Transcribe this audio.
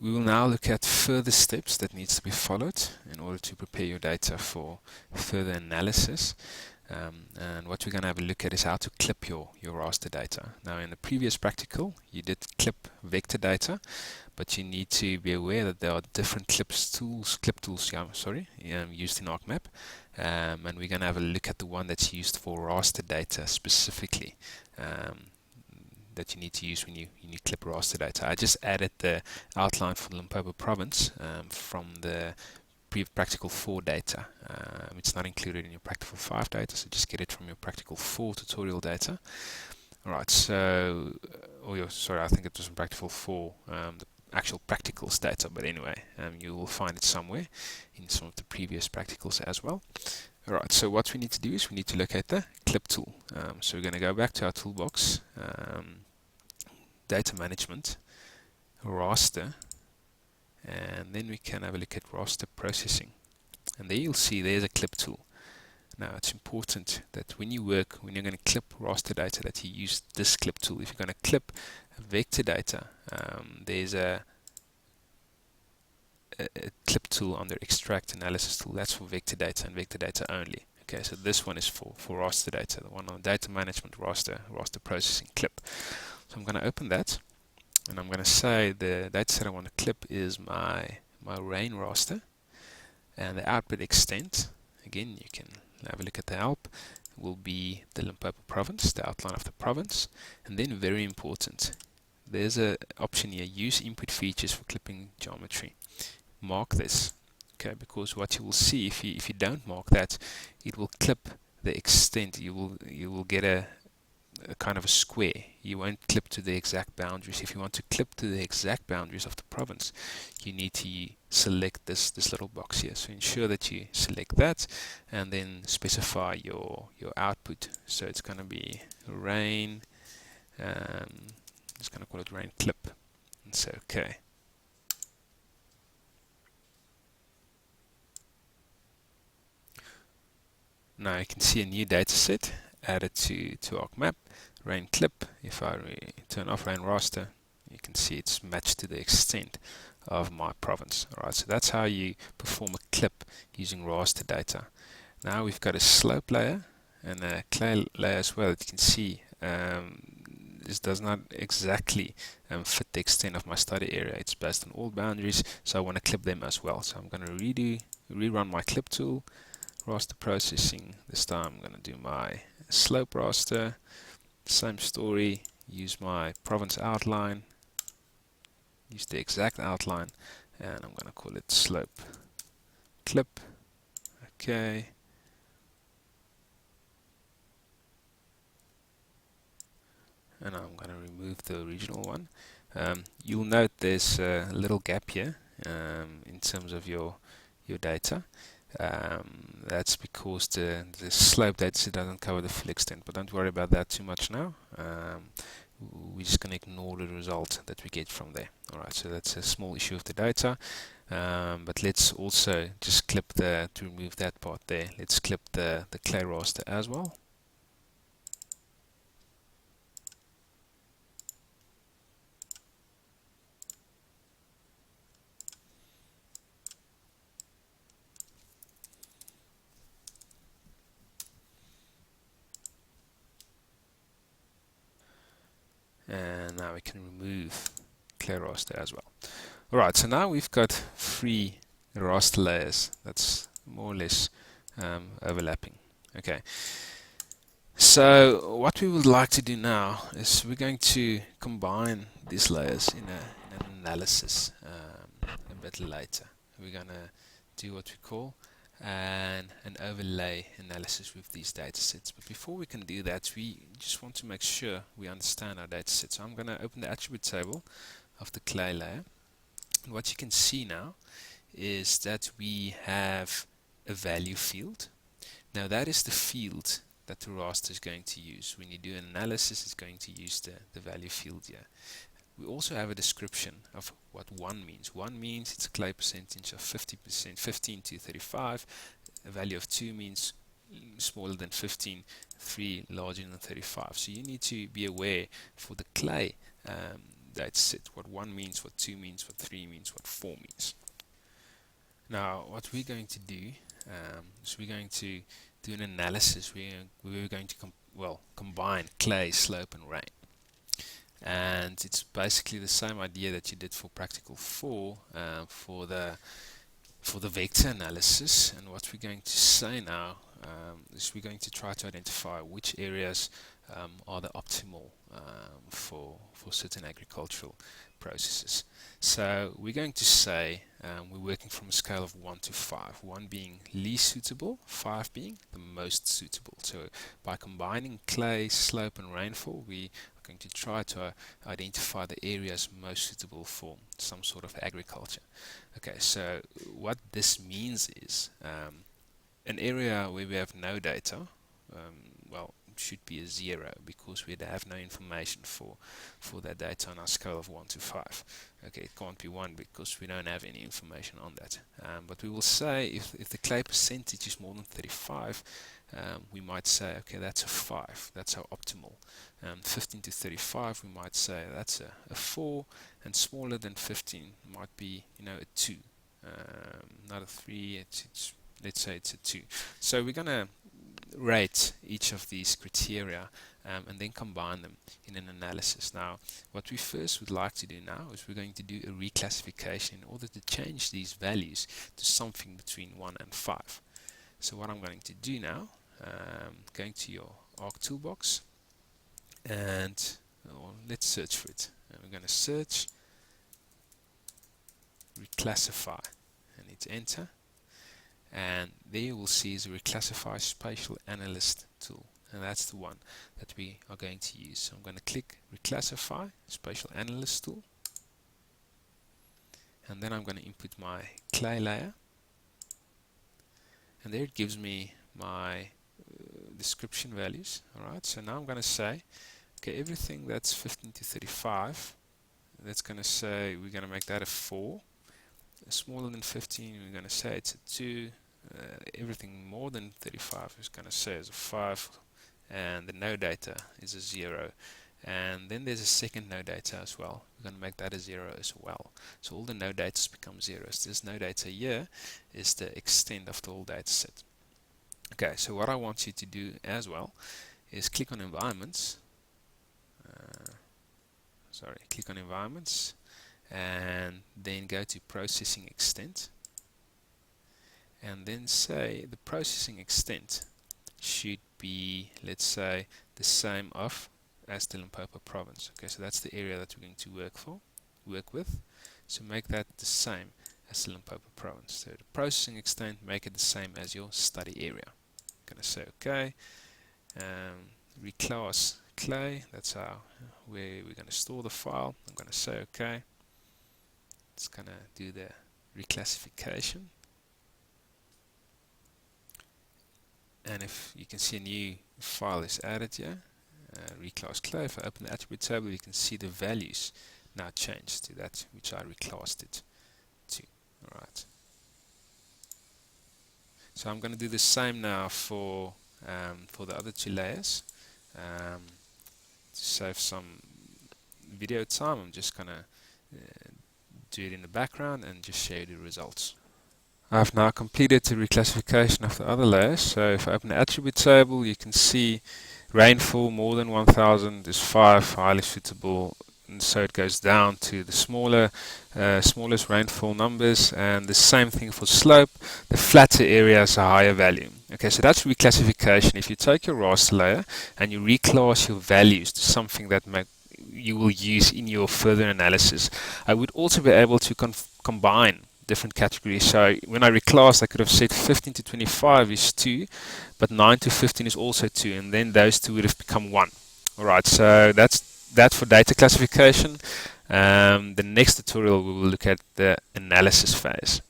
We will now look at further steps that needs to be followed in order to prepare your data for further analysis. And what we're going to have a look at is how to clip your raster data. Now, in the previous practical, you did clip vector data, but you need to be aware that there are different clip tools, used in ArcMap. And we're going to have a look at the one that's used for raster data specifically. That you need to use when you clip raster data. I just added the outline for the Limpopo province from the practical 4 data. It's not included in your practical 5 data, so just get it from your practical 4 tutorial data. Alright, so, I think it was in practical 4, the actual practicals data, but anyway, you will find it somewhere in some of the previous practicals as well. Alright, so what we need to do is we need to locate the clip tool. So we're going to go back to our toolbox, data management, raster, and then we can have a look at raster processing. And there you'll see there's a clip tool. Now it's important that when you're going to clip raster data, that you use this clip tool. If you're going to clip vector data, there's a clip tool under extract analysis tool. That's for vector data and vector data only. Okay, so this one is for raster data, the one on data management, raster processing clip. So I'm going to open that, and I'm going to say the data set I want to clip is my rain raster, and the output extent, again you can have a look at the help, will be the Limpopo province, the outline of the province. And then, very important, there's an option here, use input features for clipping geometry. Mark this, okay, because what you will see if you don't mark that, it will clip the extent. You will get a kind of a square. You won't clip to the exact boundaries. If you want to clip to the exact boundaries of the province, you need to select this little box here. So ensure that you select that, and then specify your output. So it's going to be rain. Just going to call it rain clip, and say okay. Now you can see a new data set added to ArcMap, rain clip. If I turn off rain raster, you can see it's matched to the extent of my province. Alright, so that's how you perform a clip using raster data. Now we've got a slope layer and a clay layer as well. That you can see this does not exactly fit the extent of my study area. It's based on all boundaries, so I want to clip them as well. So I'm going to rerun my clip tool, raster processing. This time I'm going to do my slope raster, same story, use my province outline, use the exact outline, and I'm going to call it slope clip. Okay. And I'm going to remove the original one. You'll note there's a little gap here in terms of your data. That's because the slope dataset doesn't cover the full extent, but don't worry about that too much now. We're just going to ignore the result that we get from there. Alright, so that's a small issue of the data, but let's also just clip to remove that part there. Let's clip the clay raster as well. And now we can remove clay raster as well. Alright, so now we've got 3 raster layers that's more or less overlapping. Okay, so what we would like to do now is we're going to combine these layers in an analysis a bit later. We're going to do what we call an overlay analysis with these data sets. But before we can do that, we just want to make sure we understand our data set. So I'm going to open the attribute table of the clay layer. And what you can see now is that we have a value field. Now that is the field that the raster is going to use. When you do an analysis, it's going to use the value field here. We also have a description of what 1 means. 1 means it's a clay percentage of 50%, 15 to 35. A value of 2 means smaller than 15, 3 larger than 35. So you need to be aware for the clay data set, what 1 means, what 2 means, what 3 means, what 4 means. Now what we're going to do is we're going to do an analysis. We're going to combine clay, slope and rain, and it's basically the same idea that you did for practical 4 for the vector analysis. And what we're going to say now is we're going to try to identify which areas are the optimal for certain agricultural processes. So we're going to say we're working from a scale of 1 to 5, 1 being least suitable, 5 being the most suitable. So by combining clay, slope and rainfall, we are going to try to identify the areas most suitable for some sort of agriculture. Okay, so what this means is an area where we have no data, should be a 0, because we have no information for that data on our scale of 1 to 5. Okay, it can't be 1 because we don't have any information on that. But we will say if the clay percentage is more than 35, we might say, okay, that's a 5, that's our optimal. 15 to 35, we might say that's a 4, and smaller than 15 might be, a 2, not a 3. Let's say it's a 2. So we're gonna rate each of these criteria and then combine them in an analysis. Now what we first would like to do now is we're going to do a reclassification in order to change these values to something between 1 and 5. So what I'm going to do now, going to your ARC toolbox, and let's search for it. And we're going to search reclassify and hit enter. And there you will see is a reclassify spatial analyst tool, and that's the one that we are going to use. So I'm going to click reclassify spatial analyst tool, and then I'm going to input my clay layer, and there it gives me my description values. Alright, so now I'm going to say, okay, everything that's 15 to 35, that's going to say we're going to make that a 4. Smaller than 15, we're going to say it's a 2. Everything more than 35 is going to say it's a 5, and the no data is a 0. And then there's a second no data as well. We're going to make that a 0 as well. So all the no data become zeros. This no data here is the extent of the whole data set. Okay, so what I want you to do as well is click on environments. Click on environments, and then go to processing extent, and then say the processing extent should be, let's say, the same as the Limpopo province. Okay, so that's the area that we're going to work with. So make that the same as the Limpopo province. So the processing extent, make it the same as your study area. I'm going to say okay. Reclass clay, that's where we're going to store the file. I'm going to say okay. It's going to do the reclassification, and if you can see a new file is added here, reclass clay. If I open the attribute table, you can see the values now changed to that which I reclassed it to. Alright, so I'm going to do the same now for the other 2 layers. To save some video time, I'm just going to do it in the background and just show you the results. I've now completed the reclassification of the other layers. So if I open the attribute table, you can see rainfall more than 1000 is 5, highly suitable, and so it goes down to the smallest rainfall numbers, and the same thing for slope. The flatter area has a higher value. Okay, so that's reclassification. If you take your raster layer and you reclass your values to something that you will use in your further analysis, I would also be able to combine different categories. So when I reclassed, I could have said 15 to 25 is 2, but 9 to 15 is also 2, and then those 2 would have become 1. Alright, so that's that for data classification. The next tutorial we will look at the analysis phase.